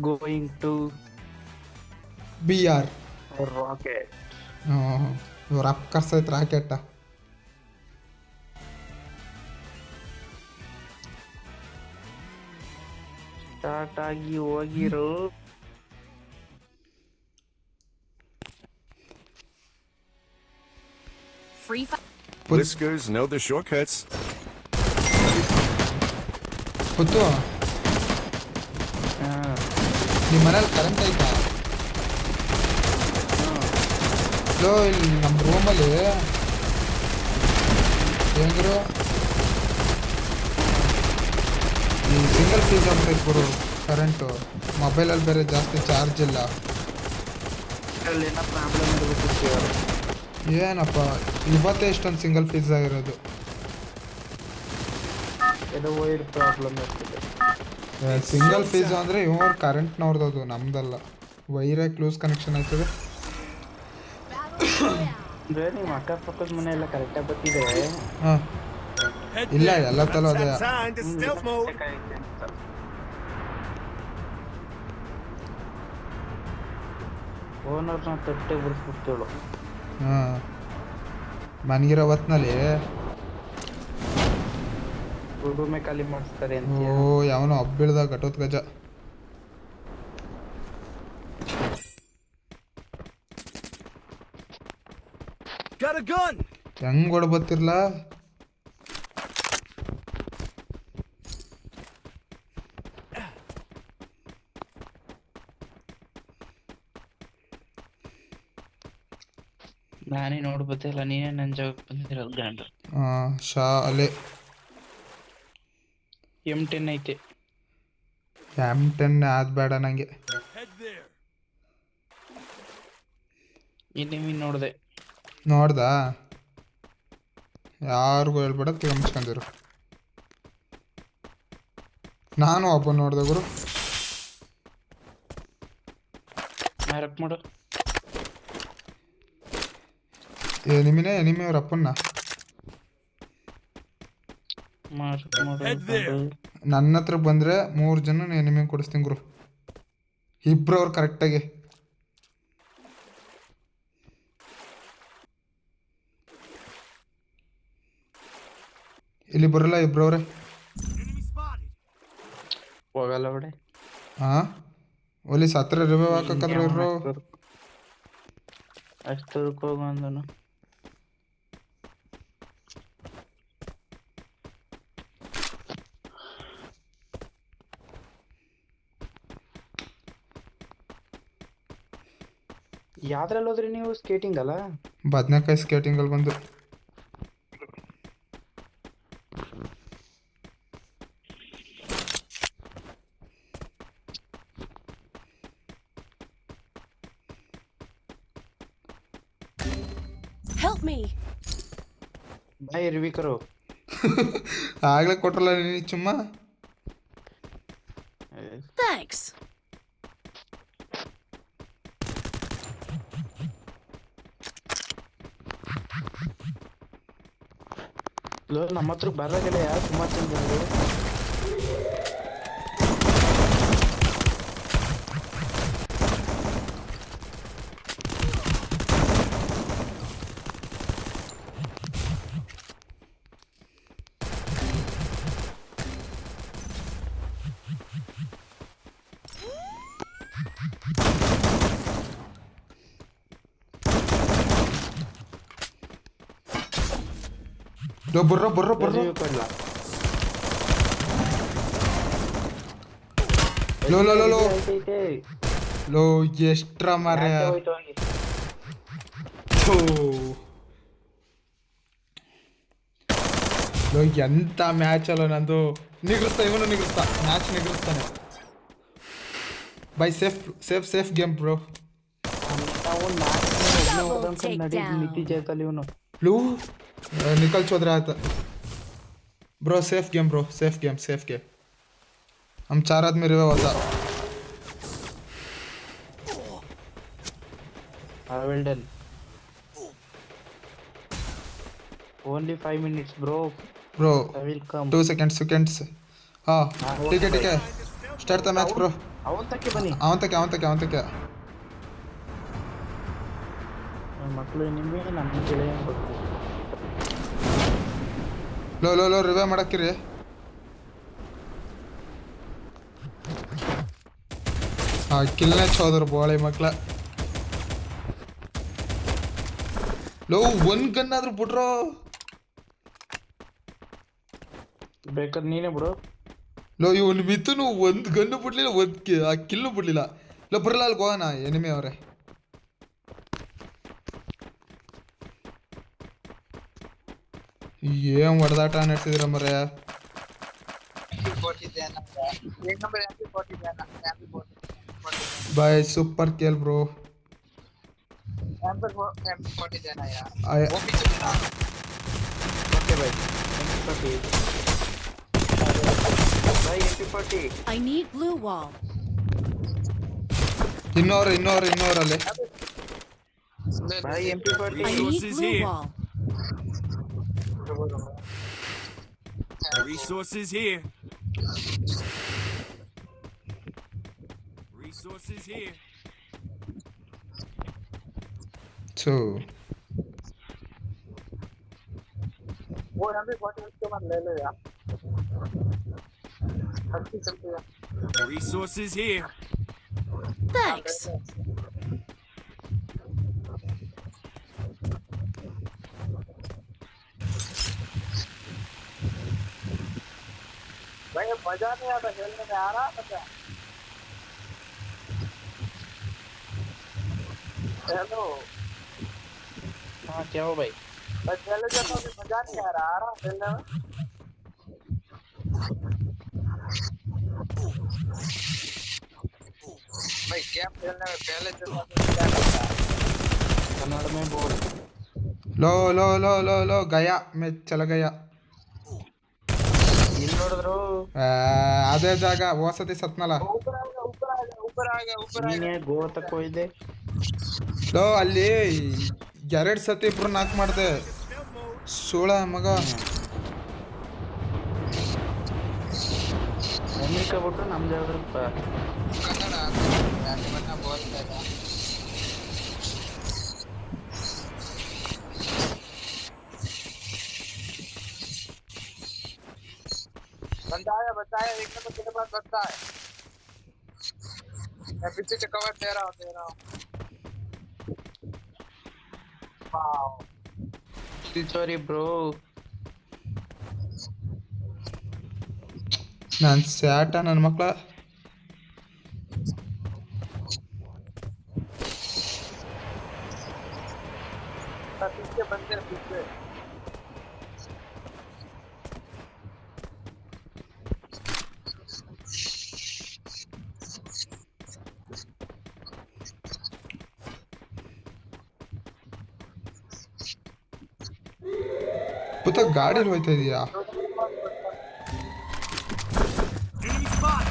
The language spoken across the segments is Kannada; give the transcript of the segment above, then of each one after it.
Going to BR. rocket. ಇವ್ರು ಅಪ್ ಕರ್ಸೈತ್ ರಾಕೆಟ್ಟ. ಸ್ಟಾರ್ಟ್ ಆಗಿ ಹೋಗಿರೋ. Free fire. Whiskers know the shortcuts. ಗೊತ್ತು ಹಾ ನಿಮ್ಮ ಮನೇಲಿ ಕರೆಂಟ್ ಐತಾ? ಲೋ ಇಲ್ಲಿ ನಮ್ಮ ರೂಮಲ್ಲಿ ಹೆಂಗಿರು ಈ ಸಿಂಗಲ್ ಫೀಸ್ ಆಗ್ತೈತೆ ಗುರು ಕರೆಂಟು. ಮೊಬೈಲಲ್ಲಿ ಬೇರೆ ಜಾಸ್ತಿ ಚಾರ್ಜ್ ಇಲ್ಲ. ಇದ್ರಲ್ಲಿ ಏನೋ ಪ್ರಾಬ್ಲಮ್ ಇರಬೇಕಿತ್ತು. ಏನಪ್ಪ ಇವತ್ತೇ ಇಷ್ಟೊಂದು ಸಿಂಗಲ್ ಫೀಸ್ ಆಗಿರೋದು. ಏನೋ ವೈರ್ ಪ್ರಾಬ್ಲಮ್ ಇರ್ತದೆ. ಸಿಂಗಲ್ ಫೀಸ್ ಅಂದರೆ ಇವ್ರು ಕರೆಂಟ್ನವ್ರದ್ದು ಅದು, ನಮ್ದಲ್ಲ. ವೈರೇ ಕ್ಲೋಸ್ ಕನೆಕ್ಷನ್ ಆಯ್ತದೆ. ಅಂದ್ರೆ ನಿಮ್ಮ ಅಕ್ಕಪಕ್ಕದ ಮನೆ ಎಲ್ಲ ಕರೆಕ್ಟಾಗಿ ಬರ್ತಿದ್ರೆ ಹಾಂ ಇಲ್ಲ ಎಲ್ಲ ತಲೋ ಅದೇ. Time to stealth mode. ಓನರ್ನ ತಟ್ಟೆ ಬಿಡಿಸ್ಬಿಡ್ತೇಳು. ಹಾಂ ಮನ್ಗಿರೋ ಹೊತ್ನಲ್ಲಿ ರೂಮೇ ಖಾಲಿ ಮಾಡಿಸ್ತಾರೆ ಅಂತ. ಓ ಯಾವನೋ ಹಬ್ಬಿಳ್ದ ಘಟೋತ್ ಗಜ. Got a gun. ಹೆಂಗ್ ಹೊಡ್ಬತ್ತಿರ್ಲ. ನಾನೇ ನೋಡ್ಬೋದಿಲ್ಲ, ನೀನೇ ನನ್ನ ಜಾಗಕ್ಕೆ ಬಂದಿದ್ದೀರ ಗಂಡು. ಶಾ ಅಲೆ M10 ಐತೆ. M10 ಆದ್ ಬೇಡ ನಂಗೆ. Head there. ಎನಿಮಿ ನೋಡಿದೆ. ನೋಡ್ದಾ? ಯಾರಿಗೂ ಹೇಳ್ಬೇಡ, ತಿರ್ಮಿಸ್ಕೊಂಡಿರು. ನಾನು ಒಬ್ಬ ನೋಡ್ದೆ ಗುರು. ಮ್ಯಾರಪ್ ಮಾಡು. ಎನಿಮಿ ಅವ್ರ ಅಪ್ಪನ್ನ ಮ್ಯಾರಪ್ ಮಾಡು. Head there. ನನ್ನ ಹತ್ರ ಬಂದರೆ 3 ಜನ ಎನಿಮಿ ಕೊಡಿಸ್ತೀನಿ ಗುರು. ಇಬ್ರು ಅವ್ರು ಕರೆಕ್ಟಾಗಿ. ಇಲ್ಲಿ ಬರಲ್ಲ ಇಬ್ರವ್ರೆ. Enemy spotted. ಹೋಗಲ್ಲ ಬಿಡೆ. ಹಾಂ ಒಲಿಸ್ ಹತ್ರ ರಿವೈವ್ ಹಾಕಕ್ಕಾದ್ರೆ ಇರೋ. ಅಷ್ಟಕ್ಕೆ ಹೋಗು ಅಂದನು. ಯಾವ್ದ್ರಲ್ಲಿ ಹೋದ್ರಿ ನೀವು? ಸ್ಕೇಟಿಂಗ್ ಅಲ್ಲ? ಬದನೆಕಾಯಿ ಸ್ಕೇಟಿಂಗಲ್ಲಿ ಬಂದು. Help me. ಬಾಯ್ ಇರ್ಬೇಕರು. ಆಗ್ಲೇ ಕೊಟ್ರಲ್ಲ ನೀನು ಚುಮ್ಮ. Thanks. ನಮ್ಮ ಹತ್ರ ಬರಲ್ಲ ಯಾರು ತುಂಬಾ ಚಂದ. ಬರ್ರೋ ಬರ್ರೋ ಬರ್ರೋ. ಲೋ ಲೋ ಲೋ ಲೋ ಲೋ ಎಷ್ಟ್ರ ಮಾರ್ಯ. ಲೋ ಎಂತ ಮ್ಯಾಚ್ ಅಲ್ಲ ನಂದು. ನಿಗ್ರಿಸ್ತಾ ಇವನು ನಿಗ್ರಿಸ್ತಾ ಮ್ಯಾಚ್ ನಿಗ್ರಿಸ್ತಾನೆ. ಬೈ safe safe safe game bro. ಲೂ ನಿಕಲ್ ಚೋದ್ರೆ ಆಯ್ತು bro. Safe game bro, safe game safe game. हम 4 आदमी रिवाइव होता. well done. Only 5 minutes bro. Bro I will come. 2 seconds. हाँ ठीक है स्टार्ट द मैच ब्रो. ಅವನ್ ತಕ್ಕೆ ಬನ್ನಿ ಅವಂತಕ್ಕೆ ಮಕ್ಕಳು ನಿಮಗೆ ನಮ್ಮ ಗೆಳೆಯ ಲೋ ರಿವೇ ಮಾಡಕ್ಕಿರಿ ಕಿಲ್ನೇ ಚೋದ್ರ ಬೋಳಿ ಮಕ್ಳ ಲೋ ಒಂದ್ ಗನ್ ಆದ್ರೂ ಬಿಡ್ರೋ ಬೇಕಾದ್ರೆ ನೀನೇ ಬಿಡು ಲೋ ಇವನ್ ಮಿಥುನು ಒಂದ್ ಗನ್ನು ಬಿಡ್ಲಿಲ್ಲ ಆ ಕಿಲ್ಲು ಬಿಡ್ಲಿಲ್ಲ ಲೋ ಬರಲ್ಲ ಅಲ್ಲಿ ಹೋಗೋಣ ಎನಿಮಿ ಅವ್ರೆ ಏನ್ ಹೊಡೆದಾಟ ನಡೆಸಿದ್ರ ಮರೆ ಬಾಯ್ ಸೂಪರ್ ಕೇಲ್ ಬ್ರೋ ಓಕೆ ಬಾಯ್ ಬಾಯ್ MP40 I need blue wall. ಇನ್ನೋರಲ್ಲಿ ಬಾಯ್ MP40 I need Resources blue here. wall. Resources here. Resources here. So Resources here. Thanks. भाई अब मजा नहीं आता खेलने में आ रहा मजा हेलो हाँ क्या हो भाई मैं खेलने जाता हूँ मजा नहीं आ रहा खेलने में भाई गेम खेलने में पहले जो था क्या लगता है कन्नड़ में बोल लो गया मैं चला गया ಇಲ್ಲಿ ನೋಡಿದ್ರು ಅದೇ ಜಾಗ ಹೋಸತಿ ಸತ್ನಲ್ಲ ನೀನೇ ಗೋಳ ತಕ್ಕ ಹೋಯ್ದೆ ಲೋ ಅಲ್ಲಿ 2 ಸತಿ ಇಬ್ರು ನಾಕ್ ಮಾಡ್ದೆ ಸೋಳ ಮಗ ಅಮೆರಿಕ ಬಿಟ್ಟು ನಮ್ದು ಯಾವ್ದ್ರಪ್ಪ ಕನ್ನಡ ನಿಮ್ಮನ್ನ ಬೋಲ್ತಾ ಇಲ್ಲ बताया एक नंबर तेरे पास बनता है मैं पीछे से कवर दे रहा हूँ वाओ ಸಾರಿ ಬ್ರೋ ನಾನು ಸ್ಯಾಟ ನನ್ನ ಮಕ್ಕಳ पीछे बंदे पीछे ಪುತ್ತ ಗಾಡಿಲಿ ಹೋಯ್ತಾ ಇದೀಯಾ Enemy spot.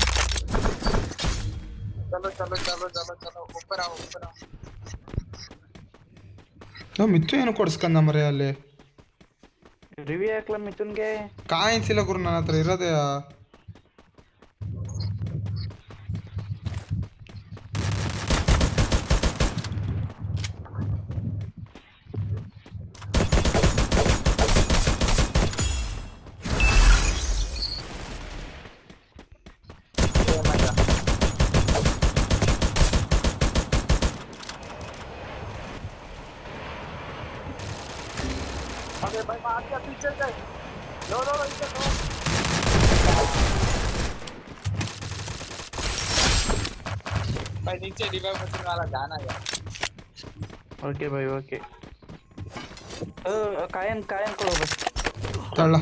चलो ऊपर आओ ನಾವು ಮಿತ್ತು ಏನು ಕೊಡ್ಸ್ಕಂದ ಮರೆ ಅಲ್ಲಿ ರಿವ್ಯೂ ಹಾಕ್ಲ ಮಿಥುನ್ಗೆ ಕಾಯಿನ್ಸ್ ಇಲ್ಲ ಗುರು ನನ್ನ ಹತ್ರ ಇರೋದೇ अरे भाई मार के पीछे गए लो इधर लो भाई नीचे रिवाइव मशीन वाला गाना है ಓಕೆ ಬಾಯ್ ಓಕೆ ಕಾಯನ್ ಕೊಡು ಬಸ್ ತಳ್ಳ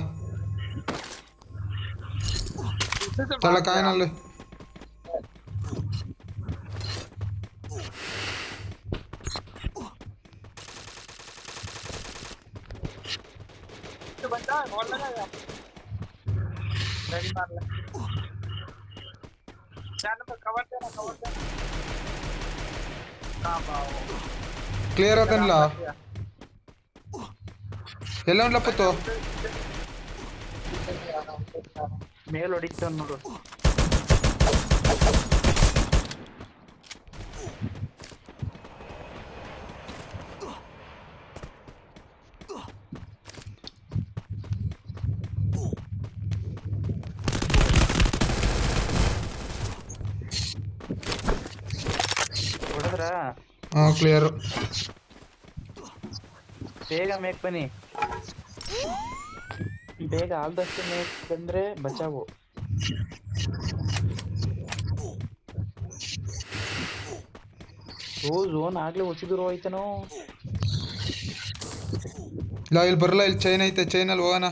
पीछे से ತಳ್ಳ ಕಾಯಿನಲ್ಲಿ बंदा है बॉल लगा यार रेडी मार ले चार नंबर कवर देना हां बाओ ಕ್ಲಿಯರ್ ಆತನ್ಲ ಎಲ್ಲ ಉಂಡ್ಲ ಪುತ್ತು ಮೇಲ್ ಹೊಡಿತಾನ ನೋಡು ಹೊಡೆದ್ರ ಹಾಂ ಕ್ಲಿಯರು. ಬೇಗ ಮೇಕ್ ಬನ್ನಿ, ಬೇಗ ಆಲ್ದಷ್ಟು ಮೇಕ್ ಬಂದ್ರೆ ಬಚಾವು. ಓ ಝೋನ್ ಆಗ್ಲೇ ಹೊಸಿದ್ರು ಹೋಯ್ತನೋ. ಇಲ್ಲ ಇಲ್ಲಿ ಬರಲ್ಲ, ಇಲ್ಲಿ ಚೈನ್ ಐತೆ, ಚೈನಲ್ಲಿ ಹೋಗೋಣ.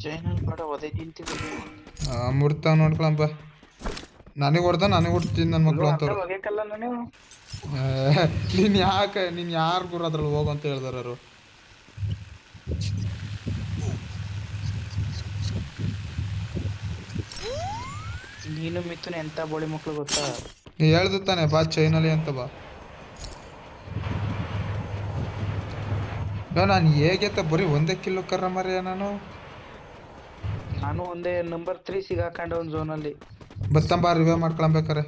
ಚೈನಲ್ ಬೇಡ ಒದೆ ತಿಂತೀವಿ. ಮುಡ್ತಾವ ನೋಡ್ಕೊಳಪ್ಪ. ನನಗೆ ಹೊಡ್ದ ನನಗೆ ಹೊಡ್ತೀನಿ ನನ್ನ ಮಕ್ಳು ಅಂತವ್ರು. ಒಗೆಕಲ್ಲ ನೀವು ನೀನು ಯಾರು ಗುರು ಅದ್ರಲ್ಲಿ ಹೋಗು ಅಂತ ಹೇಳ್ದಾರ ಅವರು. ನೀನು ಮಿಥುನ್ ಎಂತ ಬೋಳಿ ಮಕ್ಳು ಗೊತ್ತಾ? ನೀ ಹೇಳ್ದು ತಾನೆ ಬಾ ಚೈನಲ್ಲಿ ಅಂತ ಬಾ. ನಾನು ಹೇಗೆ ಬರೀ ಒಂದೇ ಕಿಲೋ ಕರ್ರ ಮರ್ಯ ನಾನು ಒಂದೇ ನಂಬರ್ 3 ಸಿಗಾಕೊಂಡೆ ಒಂದು ಝೋನಲ್ಲಿ. ಬತ್ತಂಬ ರಿವ್ಯೂ ಮಾಡ್ಕೊಳ್ಬೇಕಾರೆ.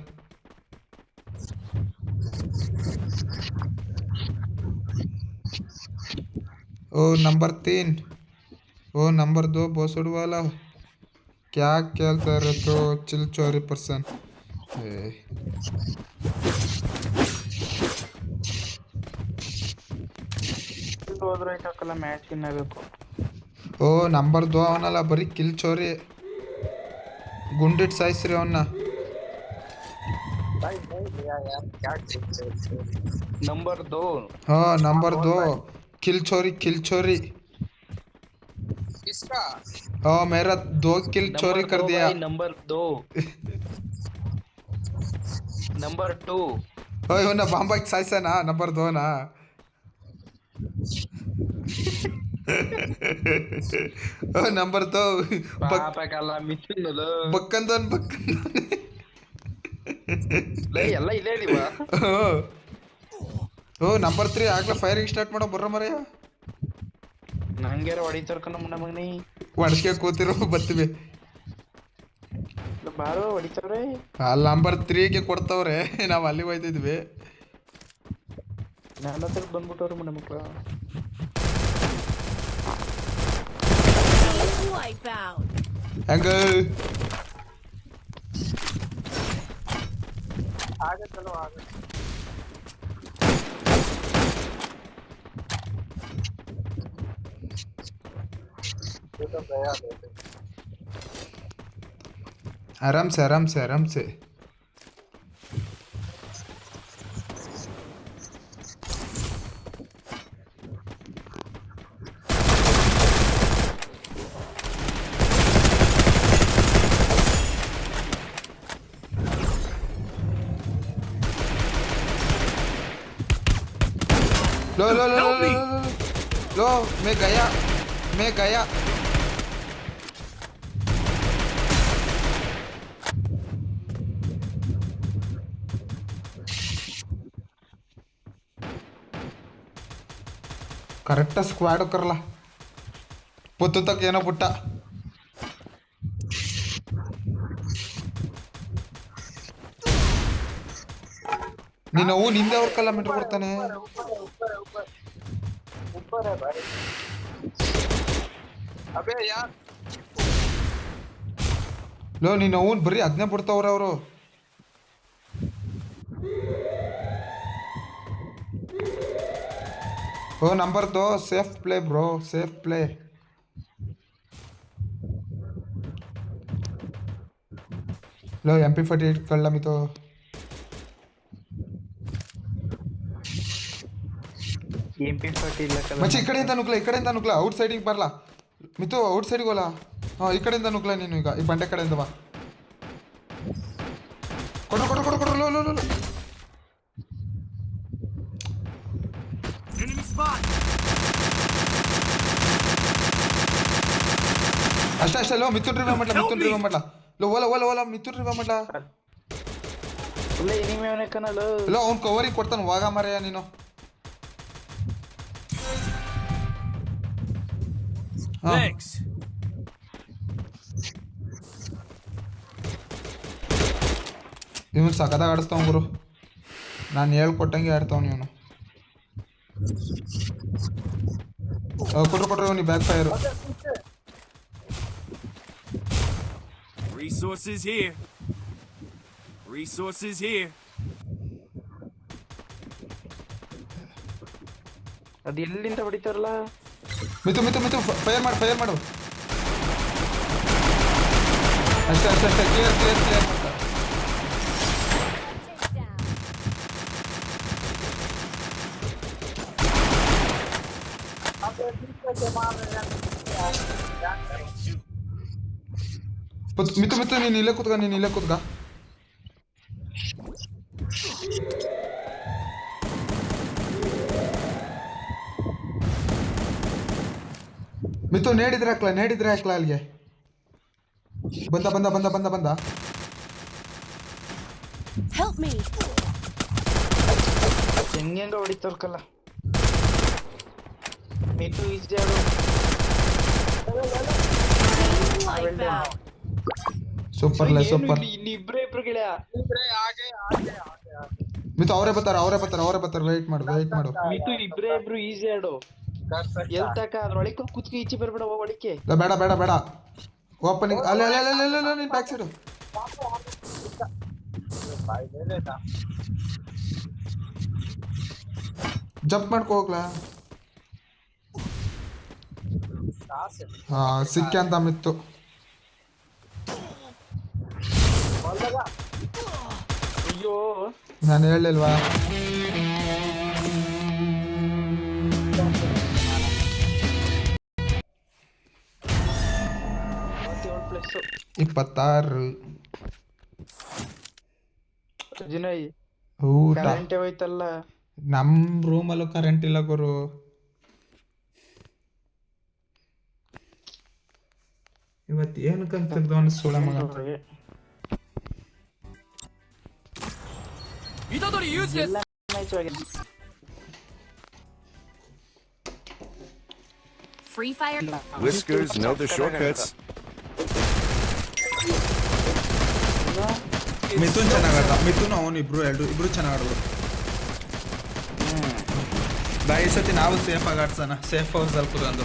ओ नंबर 3, ओ नंबर 2 बोसड़ वाला क्या खेलता रहे तो चिल चोरी पर्सन. ಹೋದ್ರೆ ಆಯ್ತಕ್ಕಲ್ಲ, ಮ್ಯಾಚ್ ತಿನ್ನಬೇಕು. ಓ ನಂಬರ್ 2 ಅವನಲ್ಲ, ಬರೀ ಕಿಲ್ ಚೋರಿ, ಗುಂಡಿಟ್ ಸಾಯಿಸ್ರಿ ಅವನ್ನ. ನಂಬರ್ 2. हाँ नंबर 2 किल चोरी. किसका? हाँ मेरा 2 किल चोरी कर दिया. नंबर 2 नंबर 2 ओए होना बांबा साइसा ना नंबर 2 ना. ओ नंबर 2 ಪಾಪಕಲ್ಲ ಮಿಥುನದು ಬಕ್ಕಂದನ್ ಲೇ ಎಲ್ಲ ಇಲ್ಲೇ ಇದೀವ. ಓ ನಂಬರ್ 3 ಆಗ್ಲೇ ಫೈರಿಂಗ್ ಸ್ಟಾರ್ಟ್ ಮಾಡೋ ಬರ್ರ ಮರೆಯ. ನಂಗೆ ಹೊಡಿತಾರ ಕಣ ಮುನ್ನ ಮಗನಿ. ಒಡಸ್ಕೆ ಕೂತಿರೋ ಬತ್ತೀವಿ. ಬಾರೋ ಹೊಡಿತಾವ್ರೆ. ಅಲ್ಲಿ ನಂಬರ್ 3ಗೆ ಕೊಡ್ತಾವ್ರೆ, ನಾವು ಅಲ್ಲಿಗೆ ಹೋಯ್ತಿದ್ವಿ. ನನ್ನ ಹತ್ರ ಬಂದ್ಬಿಟ್ಟವ್ರು ಮುನ್ನ ಮಕ್ಕಳು. Wipeout. ಹೆಂಗ आगे चलो आगे. ये तो गया देते. आराम से. लो मैं गया. ಕರೆಕ್ಟ್ ಸ್ಕ್ವಾಡ್ ಕರಲ್ಲ ಪುತ್ತು ತಕ್ಕ ಏನೋ ಪುಟ್ಟ. ನೀನು ಅವು ನಿಂದೆ ಅವ್ರ ಕಿಲೋಮೀಟರ್ ಕೊಡ್ತಾನೆ. ऊपर है भाई. अबे यार ಲೋ ನೀನು ಅವನ್ ಬರೀ ಅದನ್ನೇ ಬಿಡ್ತಾವ್ರೆ ಅವರು. ಓ number 2 safe play bro, safe play. लो MP48 ಕಳ್ಳ ಮಿತು. MP40 ಇಲ್ಲ ಕಲ. ಮಚ್ಚಿ ಈ ಕಡೆಯಿಂದ ನುಗ್ಲ ಔಟ್ ಸೈಡಿಗೆ ಬರಲ್ಲ ಮಿತು, ಔಟ್ ಸೈಡಿಗೆ ಹೋಲ್ಲ. ಹಾಂ ಈ ಕಡೆಯಿಂದ ನುಗ್ಲ ನೀನು. ಈಗ ಈ ಬಂಡೆ ಕಡೆಯಿಂದ ಬಾ. ಕೊಡು ಲೋ ಲೋ ಲೋ. Enemy spot. ಅಷ್ಟೇ ಲೋ ಮಿಥುನ್ ರಿವೈವ್ ಮಾಡ್ಲಾ. ಲೋ ಓಲ ಮಿಥುನ್ ರಿವೈವ್ ಮಾಡ್ಲಾ. ಇಲ್ಲ ಎನಿಮಿ ಅವನೇ ಕಣಲ್ಲ. ಲೋ ಅವ್ನು ಕವರಿಗೆ ಕೊಡ್ತಾನೆ, ವಾಗ ಮರೆಯ ನೀನು. Thanks. ಇವನು ಸಖತ್ತಾಗಿ ಆಡಿಸ್ತಾವ ಗುರು, ನಾನು ಹೇಳ್ಕೊಟ್ಟಂಗೆ ಆಡ್ತಾವ ಇವನು. ಕೊಟ್ರು ಇವನಿಗೆ back fire. Resources here. Resources here. ಅದು ಎಲ್ಲಿಂದ ಹೊಡಿತಾರಲ್ಲ? ಮಿತು ಮಿತು ಮಿತು ಫೈರ್ ಮಾಡು ಅಷ್ಟೇ ಕ್ಲಿಯರ್ ಮಾಡ್ತಾರೆ. ಮಿತು ನೀನು ಇಲ್ಲೇ ಕೂತ್ಕ ಮಿತು ನೇಡಿದ್ರೆ ಹಾಕ್ಲಾ ಅಲ್ಲಿಗೆ. ಬಂದ Help me. ಹೆಂಗ ಹೊಡಿತಾರ್ಕಲ್ಲ. ಮಿತು ಈಜಿ ಆಡು. Like that. ಸೂಪರ್. ಇಬ್ರೇ ಗೆಳೆಯ. ಮಿತು ಅವರೇ ಬರ್ತಾರೆ ವೇಟ್ ಮಾಡು. ಮಿತು ಇಬ್ರು ಈಜಿ ಆಡು. ಎಲ್ತಕ ಅದ್ರೊಳಕ್ಕೆ ಕುತ್ಕ ಈಚೆ ಬರ್ಬೇಡ ಒಳಕ್ಕೆ. ಬೇಡ ಓಪನಿಂಗ್ ಅಲ್ಲ ನೀನ್ ಬ್ಯಾಕ್ ಸೈಡ್ ಜಂಪ್ ಮಾಡ್ಕೊ ಹೋಗ್ಲಾ. ಸಿಕ್ಕಿ ಅಂತ ಮಿತ್ತು. ಅಯ್ಯೋ ನಾನು ಹೇಳಿಲ್ವಾ? ಪ್ಲಸ್ 26 ಜಿನೈ ಊಟ. ಕರೆಂಟ್ ಹೋಯ್ತಲ್ಲ. ನಮ್ ರೂಮಲ್ಲೂ ಕರೆಂಟ್ ಇಲ್ಲ ಗುರು. ಇವತ್ತು ಏನು ಕಂತಿರ್ದವನು ಸುಳ ಮಗ. Itadori useless. Free fire. Whiskers know the shortcuts. Mithun ಚೆನ್ನಾಗಾಡ್ದ. Mithun ಅವನು ಇಬ್ರು ಚೆನ್ನಾಗಾಡಿದ್ರು. ಈ ಸತಿ ನಾವು ಸೇಫ್ ಆಗಿ ಆಡ್ಸೋಣ. ಸೇಫ್ ಹೌಸಲ್ಲಿ ಕೂತ್ಕೊಂಡು.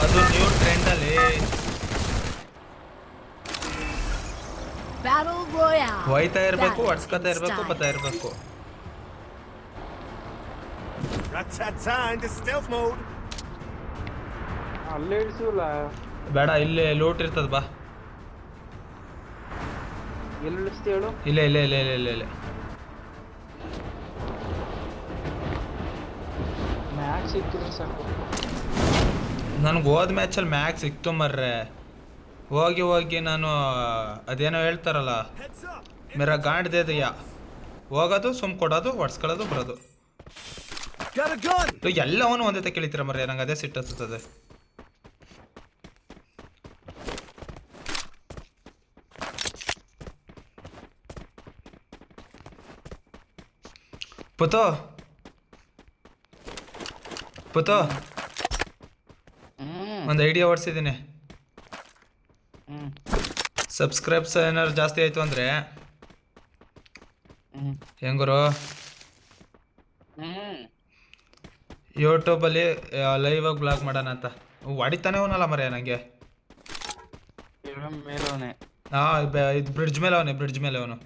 ಅದು ನ್ಯೂ ಟ್ರೆಂಡ್ ಅಲ್ಲಿ Battle Royale. ಹೋಯ್ತಾ ಇರ್ಬೇಕು, ಹೊಡ್ಸ್ಕೊತಾ ಇರ್ಬೇಕು, ಬರ್ತಾ ಇರ್ಬೇಕು. Rat-tat-ta into stealth mode. ಅಲ್ಲೇ ಇಳಿಸಲ್ಲ. ಬೇಡ, ಇಲ್ಲೇ ಲೂಟ್ ಇರ್ತದ. ಬಾ, ಎಲ್ಲಿ ಇಳಿಸ್ತಿ ಹೇಳು. ಇಲ್ಲೇ ಮ್ಯಾಚ್ ಸಿಕ್ಕಿದ್ರೆ ಸಾಕು. ನನಗೆ ಹೋದ ಮ್ಯಾಚಲ್ಲಿ ಮ್ಯಾಕ್ಸ್ ಸಿಕ್ತು ಮರ್ರೆ. ಹೋಗಿ ನಾನು ಅದೇನೋ ಹೇಳ್ತಾರಲ್ಲ, ಮೇರಾ ಗಾಂಡ್ದೆ ದಯ್ಯ. ಹೋಗೋದು ಕೊಡೋದು, ಹೊಡ್ಸ್ಕೊಳ್ಳೋದು, ಬರೋದು. ಎಲ್ಲವನ್ನೂ ಒಂದೇ ಕೇಳಿತೀರ ಮರ್ರೆ. ನಂಗೆ ಅದೇ ಸಿಟ್ಟುತ್ತದೆ. ಪುತೋ ಒಂದು ಐಡಿಯಾ ಓಡಿಸಿದ್ದೀನಿ. ಸಬ್ಸ್ಕ್ರೈಬ್ಸ್ ಏನಾದ್ರು ಜಾಸ್ತಿ ಆಯಿತು ಅಂದರೆ ಹೆಂಗರು ಯೂಟ್ಯೂಬಲ್ಲಿ ಲೈವ್ ಆಗಿ ಬ್ಲಾಗ್ ಮಾಡೋಣ ಅಂತ. ಹೊಡಿತಾನೆ ಅವನಲ್ಲ ಮರೆ ನನಗೆ. ಇದು ಬ್ರಿಡ್ಜ್ ಮೇಲೆ ಅವನು.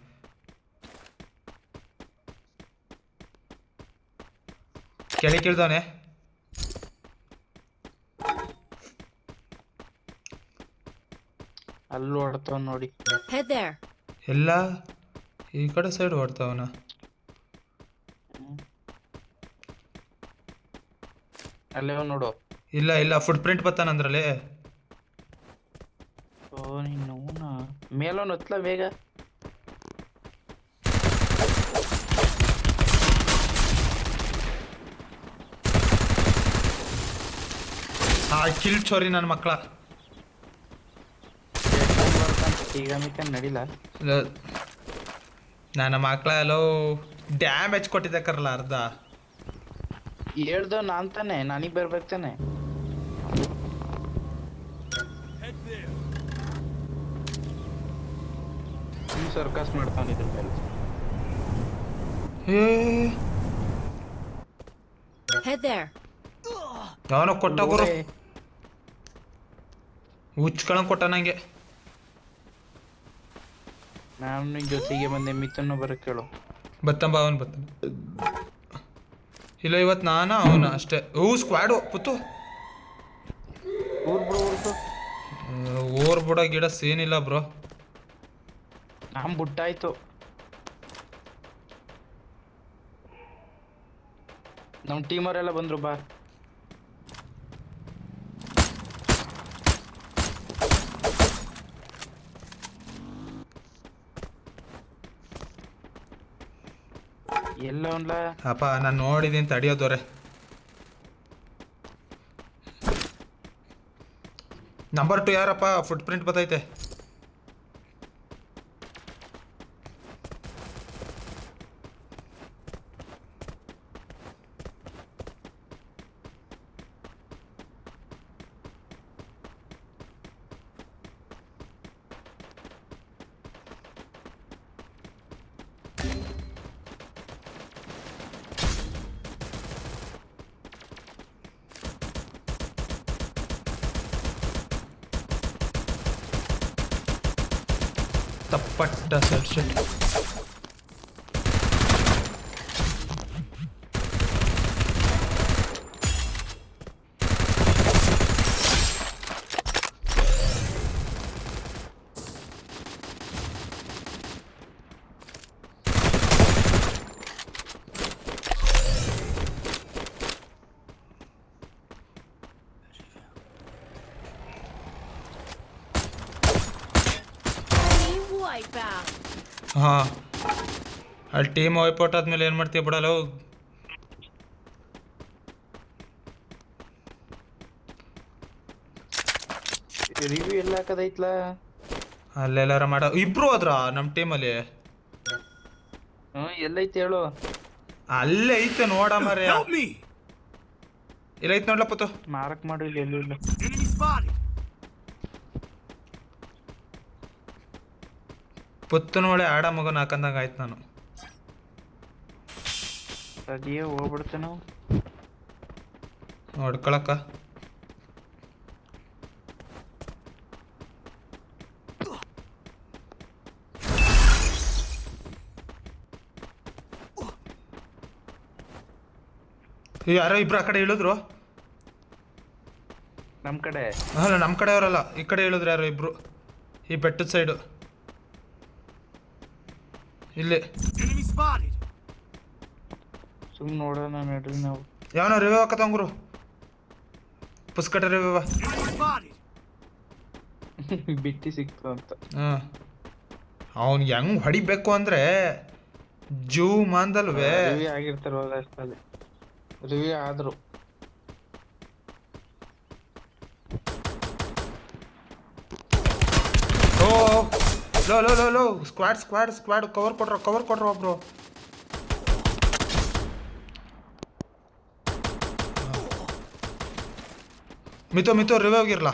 ಕೇಳ್ದವನೆ. ಅಲ್ಲಿ ಹೊಡ್ತಾವ ನೋಡಿ. Head there. ಎಲ್ಲ ಈ ಕಡೆ ಸೈಡ್ ಹೊಡ್ತಾವನ. ಅಲ್ಲೇ ನೋಡು. ಇಲ್ಲ ಫುಟ್ ಪ್ರಿಂಟ್ ಬರ್ತಾನಂದ್ರಲ್ಲಿ. ಓ ನೀನು ಮೇಲೋನ್ ಹೊತ್ಲ ಬೇಗ. ಕಿಲ್ ಚೋರಿ ನನ್ನ ಮಕ್ಕಳ. ಈಗ ನಡಿಲ್ಲ. ನನ್ನ ಮಕ್ಕಳ ಎಲ್ಲೋ ಡ್ಯಾಮೇಜ್ ಕೊಟ್ಟಿದ್ದಕ್ಕರಲ್ಲ ಅರ್ಧ. ಹೇಳ್ದ ನಾನ್ ತಾನೆ, ನನಗ್ ಬರ್ಬೇಕು ತಾನೆ. ಸರ್ಕಸ್ ಮಾಡ್ತಾನೆ ಇದ್ರ ಮೇಲೆ. Head there. ಅವನು ಕೊಟ್ಟ ಗುರು. ಹುಚ್ಕೊಳಂಗೆ ಕೊಟ್ಟ ನಂಗೆ. ನಾನು ನಿನ್ ಜೊತೆಗೆ ಬಂದೆ, ಮಿಥುನ್ ಬರಕ್ಕೆ ಹೇಳು. ಬತ್ತಂಬ ಅವನು ಬತ್ತಾನ. ಇಲ್ಲ ಇವತ್ತು ನಾನು ಅವನ ಅಷ್ಟೇ. ಸ್ಕ್ವಾಡು ಪುತ್ತು ಊರ್ ಬಿಡು. ಓರ್ ಬಿಡೋ ಗಿಡ ಏನಿಲ್ಲ ಬ್ರೋ. ನಾನ್ ಬುಟ್ಟಾಯ್ತು. ನಮ್ ಟೀಮವರೆಲ್ಲ ಬಂದ್ರು ಬಾ. ಎಲ್ಲ ಒಂದ್ಲ ಅಪ್ಪ ನಾನು ನೋಡಿದ್ದೀನಿ ತಡಿಯೋದವ್ರೆ. ನಂಬರ್ 2 ಯಾರಪ್ಪ? ಫುಟ್ ಪ್ರಿಂಟ್ ಬತ್ತೈತೆ. ತಪ್ಪಟ್ಟ ಸೆಟ್. Team wipeout. ಹಾಂ ಅಲ್ಲಿ ಟೀಮ್ ವೈಪೌಟ್ ಆದ್ಮೇಲೆ ಏನು ಮಾಡ್ತೀಯ ಬಿಡಲ್ಲ. ರಿವ್ಯೂ ಎಲ್ಲ ಹಾಕದೈತ್ಲ. ಅಲ್ಲೆಲ್ಲಾರ ಮಾಡ. ಇಬ್ರು ಹೋದ್ರ ನಮ್ಮ ಟೀಮಲ್ಲಿ. ಎಲ್ಲೈತೆ ಹೇಳು. ಅಲ್ಲೇ ಐತೆ ನೋಡ ಮರೆ. Help me! ಇಲ್ಲ ಐತೆ ನೋಡ್ಲ ಪುತ್ತು. ಮಾರಕ್ ಮಾಡು, ಇಲ್ಲಿ ಎಲ್ಲೂ ಇಲ್ಲ. Enemy spotted! ಪುತ್ತನ ಒಳ್ಳೆ ಆಡ ಮಗನ ಹಾಕಂದಂಗೆ ಆಯ್ತು ನಾನು. ಅದೇ ಹೋಗ್ಬಿಡ್ತೇನೆ. ಹೊಡ್ಕೊಳಕ್ಕ ಯಾರೋ ಇಬ್ರು ಆ ಕಡೆ ಇಳಿದ್ರು. ನಮ್ ಕಡೆ ಅಲ್ಲ ನಮ್ಮ ಕಡೆಯವರಲ್ಲ, ಈ ಕಡೆ ಇಳಿದ್ರು ಯಾರೋ ಇಬ್ರು. ಈ ಬೆಟ್ಟದ ಸೈಡು ಇಲ್ಲಿ. Enemy spotted! ಸುಮ್ ನೋಡೋಣ ನಡ್ರಿ ನಾವು. ಯಾವನೋ ರಿವ್ಯೂ ಹಾಕತ್ತಂಗ್ರು. ಪುಸ್ಕಟ ರಿವ್ಯೂವ. Enemy spotted! ಬಿಟ್ಟಿ ಸಿಕ್ತು ಅಂತ. ಹಾಂ ಅವ್ನಿಗೆ ಹೆಂಗೆ ಹೊಡಿಬೇಕು ಅಂದರೆ ಜೂ ಮಾಂದಲ್ವೇ. ರಿವ್ಯೂ ಆಗಿರ್ತಾರ ಅಷ್ಟಲ್ಲಿ. ರಿವ್ಯೂ ಆದ್ರು ಓ ಲೋ ಲೋ ಲೋ ಲೋ ಸ್ಕ್ವಾಡ್ ಕವರ್ ಕೊಟ್ರ ಒಬ್ರು. ಮಿತು ರಿವ್ಯೂ ಆಗಿರಲ್ಲ.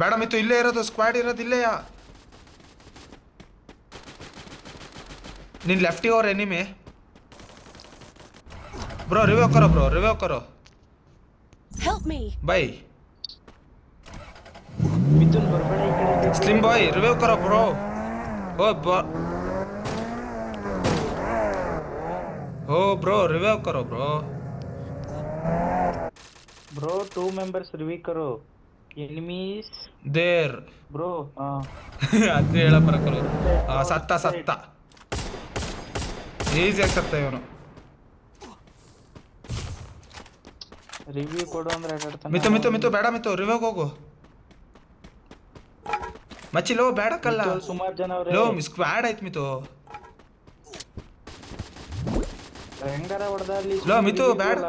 ಬೇಡ ಮಿತು, ಇಲ್ಲೇ ಇರೋದು ಸ್ಕ್ವಾಡ್ ಇರೋದು ಇಲ್ಲೇ. ನಿನ್ನ ಲೆಫ್ಟಿಗೆ ಅವ್ರ ಎನಿಮಿ. ಬ್ರೋ ರಿವ್ಯೂ ಕರೋ. Help me. ಬೈ ಮಿಥುನ್ ಬರ್ಬೇಡ ಈ ಕಡೆ. ಸ್ಲಿಮ್ ಬಾಯ್ ರಿವ್ಯೂ ಕರೋ ಬ್ರೋ. ಓ ಬ್ರೋ ರಿವ್ಯೂ ಕರೋ ಬ್ರೋ. ಬ್ರೋ 2 members ರಿವ್ಯೂ ಕರೋ. Enemies there bro. ಅದು ಹೇಳ ಬರಕಲ್ಲ. ಸತ್ತ ಈಸಿಯಾಗಿ ಸತ್ತ ಇವನು. ರಿವ್ಯೂ ಕೊಡು ಅಂದ್ರೆ ಆಟಾಡ್ತಾನೆ. ಮಿತು ಬೇಡ ಮಿತು, ರಿವ್ಯೂಗೆ ಹೋಗು ಮಚ್ಚಿ. ಲೋ ಬೇಡಕ್ಕಲ್ಲ, ಸುಮಾರು ಜನ ಅವ್ರೆ. ಲೋ ಸ್ಕ್ವಾಡ್ ಆಯ್ತು ಮಿತು. ಹೆಂಗಾರ ಹೊಡೆದ ಅಲ್ಲಿ. ಲೋ ಮಿತು ಬೇಡ.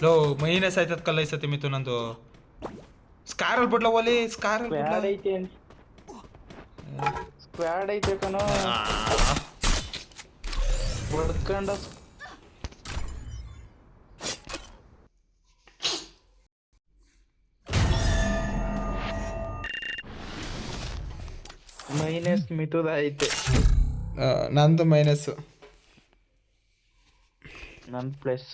ಲೋ ಮೈನಸ್ ಆಯ್ತದ ಕಲ್ಲ ಐಸತಿ ಮಿತು ನಂದು. ಸ್ಕಾರಲ್ಲಿ ಬಿಡ್ಲ ಓಲಿ. ಸ್ಕ್ವಾಡ್ ಐತೆ ಸ್ಕ್ವಾಡ್ ಐತೆ ಕಣೋ. ಹೊಡ್ಕೊಂಡ ಮೈನಸ್ ಮಿತುದ ಐತೆ. ನಂದು ಮೈನಸ್ಸು. ನನ್ ಪ್ಲಸ್.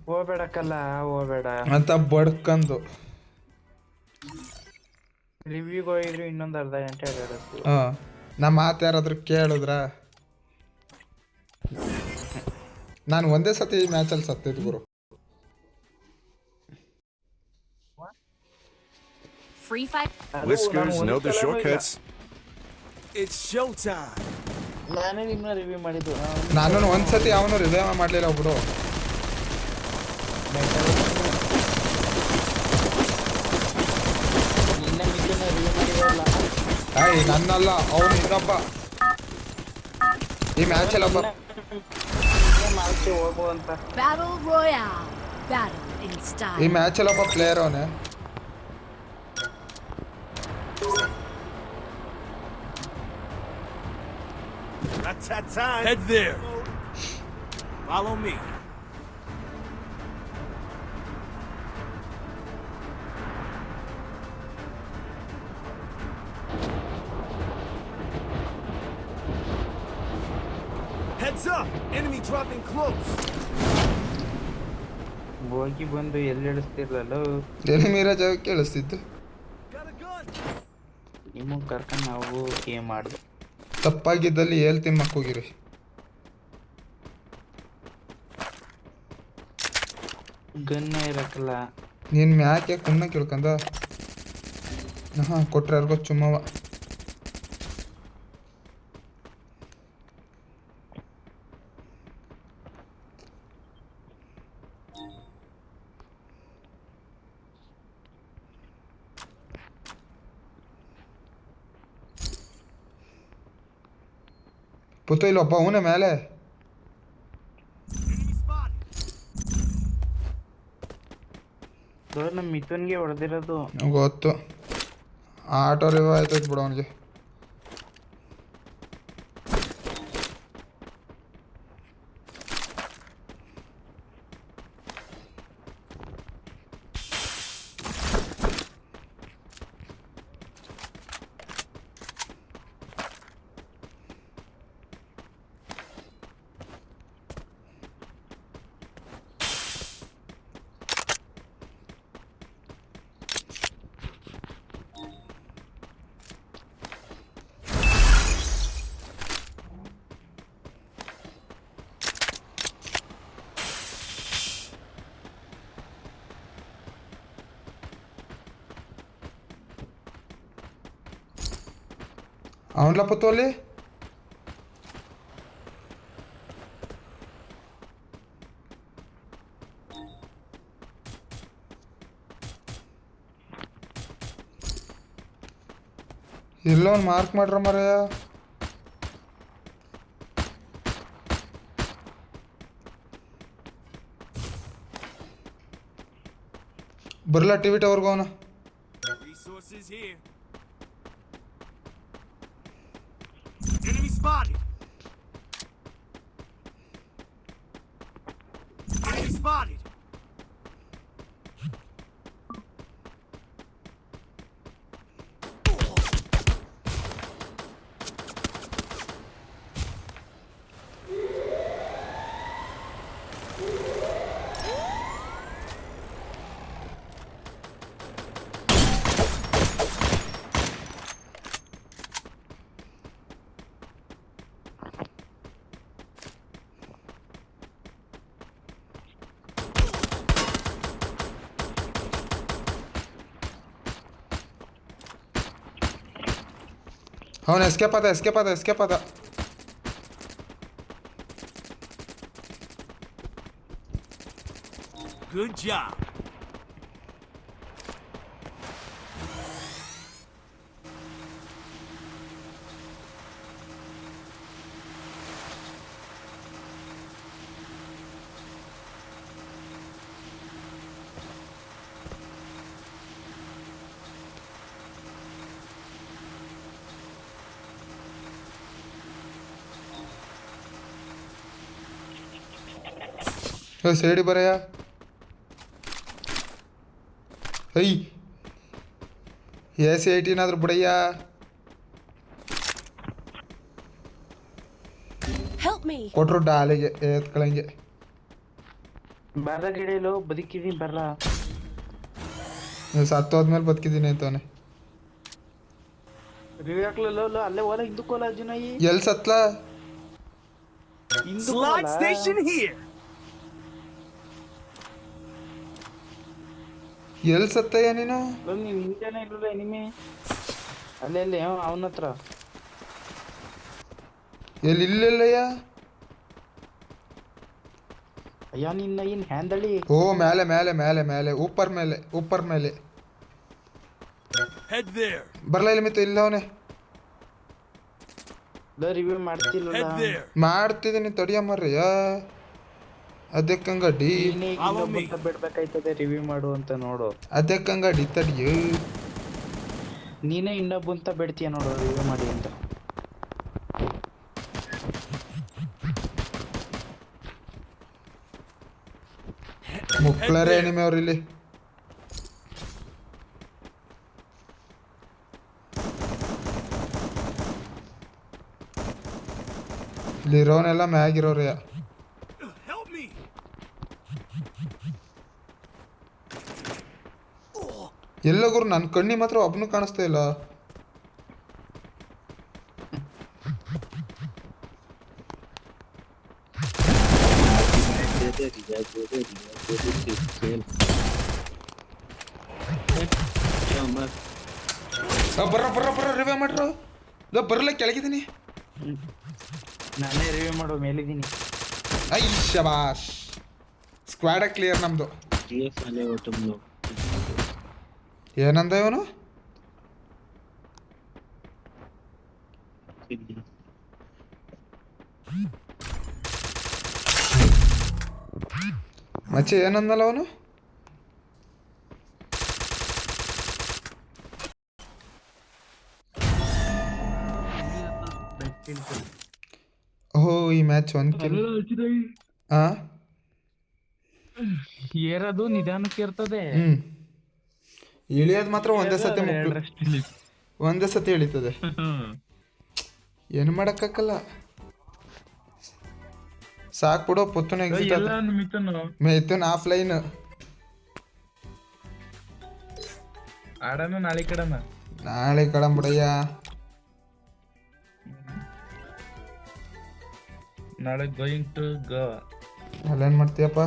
ಹೋಗ್ಬೇಡಕ್ಕಲ್ಲ ಹೋಗ್ಬೇಡ. ಅಂತ ಬಡ್ಕಂದು ರಿವ್ಯೂಗೆ ಹೋಗಿದ್ರು ಇನ್ನೊಂದು ಅರ್ಧ ಗಂಟೆ ಆಡೋದು. ನಮ್ಮ ಮಾತು ಯಾರಾದ್ರೂ ಕೇಳಿದ್ರ ನಾನು ಒಂದೇ ಸತಿ ಈ ಮ್ಯಾಚಲ್ಲಿ ಸತ್ತಿದ್ದು ಗುರು. Free fight. Whiskers know the shortcuts. It's showtime. ನಾನೇ ನಿಮ್ಮನ್ನ ರಿವ್ಯೂ ಮಾಡಿದ್ದು. ನಾನು ಒಂದ್ಸತಿ ಅವನು ರಿವ್ಯೂ ಮಾಡಲಿಲ್ಲ ಬಿಡು. ನಿನ್ನೆ ಮಿಕ್ಕನ್ನ ರಿವ್ಯೂ ಮಾಡಿರಲ್ಲ. ನನ್ನಲ್ಲ ಅವನು ಇನ್ನೊಬ್ಬ ಈ ಮ್ಯಾಚಲ್ಲಿ ಒಬ್ಬ. ಮಾಡ್ತೀವಿ ಹೋಗು ಅಂತ. Battle Royale. Battle in ಈ style. ಮ್ಯಾಚಲ್ಲಿ ಒಬ್ಬ ಪ್ಲೇಯರ್ ಅವನೇ. That's that time. Head there. Follow me. Heads up! Enemy dropping close. ಹೋಗಿ ಬಂದು ಎಲ್ಲಿ ಇಳಿಸ್ತಿರ್ಲಲ್ಲ. ಎಲ್ಲಿ ಮೀರಾ ಜಾಗ ಕೇಳಿಸ್ತಿತ್ತು. Got a gun. ನಿಮಗೆ ಕರ್ಕೊಂಡು ನಾವು ಗೇಮ್ ಮಾಡಿದೆ. ತಪ್ಪಾಗಿದ್ದಲ್ಲಿ ಹೇಳ್ತೀನಿ ಮಕ್ಕೋಗಿರಿ. ಗನ್ನ ಇರಕ್ಕಲ್ಲ. ನೀನು ಮ್ಯಾಕೆ ಕುಣ್ಣ ಕೇಳ್ಕಂದ. ಕೊಟ್ರೆ ಯಾರಿಗೋ ಚುಮ್ಮವ. ಪುತ್ತು ಇಲ್ಲೊಬ್ಬ ಅವನ ಮೇಲೆ. Enemy spotted. ನಮ್ಮ ಮಿಥುನ್ಗೆ ಹೊಡೆದಿರೋದು. ಗೊತ್ತು. ಆಟೋ ರಿವ್ ಆಯ್ತೈತೆ ಬಿಡು ಅವನಿಗೆ. ಅವನ್ಲ ಪುತ್ತು ಅಲ್ಲಿ. ಎಲ್ಲವನ್ ಮಾರ್ಕ್ ಮಾಡ್ರ ಮರಯ್ಯ. ಬರಲ್ಲ ಟಿವಿ ಟವರ್ಗೆ ಅವನ. Resources here. Enemy spotted. Enemy spotted. ಅವನು ಎಸ್ಕೇಪ್ ಆದ. Good job. ಸೈಡಿ ಬರಯ್ಯ. AC-18 ಆದ್ರೂ ಬಿಡಯ್ಯ. Help me. ಕೊಟ್ರು ಡಾಲಿಗೆ ಎತ್ಕೊಳಂಗೆ. ಬರ್ರ ಗಿಡಲು ಬದುಕಿದೀನಿ ಬರ್ರ. ನೀವು ಸತ್ತೋದ್ಮೇಲೆ ಬದುಕಿದ್ದೀನಿ ಅಂತಾನೆ. ರಿವ್ಯೂ ಹಾಕ್ಲಲ್ಲ ಅಲ್ಲೇ ಹೋಲ ಹಿಂದಕ್ಕೋಲ ಅರ್ಜುನ ಎಲ್ಲಿ ಸತ್ಲ? Slide station here. ಎಲ್ಲಿ ಸತ್ತಯ್ಯ ನೀನು? ನೀನ್ ಹಿಂದೆನೇ ಇರಲಿಲ್ಲ ಎನಿಮಿ ಅಲ್ಲೇ ಅವನ ಹತ್ರ. ಎಲ್ಲಿ ಇಲ್ಲಯ್ಯ? ಅಯ್ಯ ನಿನ್ನ ಏನ್ ಹ್ಯಾಂದಳಿ. ಓ ಮೇಲೆ ಮೇಲೆ ಮೇಲೆ ಮೇಲೆ ಉಪ್ಪರ್ ಮೇಲೆ. Head there. ಬರ್ಲ ಇಲ್ಲ ಮಿತ್ತು ಇಲ್ಲ ಅವನೇ. ರಿವ್ಯೂ ಮಾಡ್ತಿಲ್ಲ. Head there. ಮಾಡ್ತಿದ್ದೀನಿ ತಡಿಯ ಮರ್ರಯ್ಯ. ಅದಕ್ಕಂಗಡಿ ಬಿಡ್ಬೇಕಾಯ್ತದೆ ರಿವ್ಯೂ ಮಾಡು ಅಂತ ನೋಡು. ಅದಕ್ಕಂಗಡಿ ತಡಿಯ. ನೀನೇ ಇನ್ನೊಬ್ಬ ಅಂತ ಬಿಡ್ತೀಯ ನೋಡು ರಿವ್ಯೂ ಮಾಡಿ ಅಂತ. ಮುಕ್ಳರೇ ಎನಿಮೆ ಅವ್ರು ಇಲ್ಲಿ. ಇಲ್ಲಿರೋನೆಲ್ಲ ಮ್ಯಾಗಿರೋರ್ಯ. Help me. ಎಲ್ಲ ಗುರು ನನ್ನ ಕಣ್ಣಿ ಮಾತ್ರ ಒಬ್ನು ಕಾಣಿಸ್ತಾ ಇಲ್ಲ. ಬರ್ರ ರಿವ್ಯೂ ಮಾಡ್ರು. ಬರಲ್ಲ ಕೆಳಗಿದ್ದೀನಿ. ನಾನೇ ರಿವ್ಯೂ ಮಾಡೋ ಮೇಲಿದ್ದೀನಿ. ಐ ಶಬಾಷ್. ಸ್ಕ್ವಾಡ ಕ್ಲಿಯರ್ ನಮ್ದು. ಏನಂದ ಇವನು? ಮಚ್ಚೆ ಏನಂದಲ್ಲ ಅವನು? ಓಹೋ ಈ ಮ್ಯಾಚ್ 1 ಕಿಲ್. ಏರದು ನಿಧಾನಕ್ಕೆ ಇರ್ತದೆ. ಇಳಿಯೋದು ಮಾತ್ರ ಒಂದೇ ಸತಿ ಇಳಿತದೆ. ಏನು ಮಾಡಕ್ಕಾಗಲ್ಲ. ಸಾಕ್ ಬಿಡು. ಪುತ್ತನ ಎಕ್ಸಿಟ್ ಮಿಥುನ್ ಆಫ್ಲೈನ್ ಆಡೋಣ. ನಾಳೆ ಕಡಂಬಿಡಯ್ಯ. ನಾಳೆ ಗೋಯಿಂಗ್ ಟು ಗೋವಾ. ಅಲ್ಲೇನು ಮಾಡ್ತೀಯಪ್ಪ?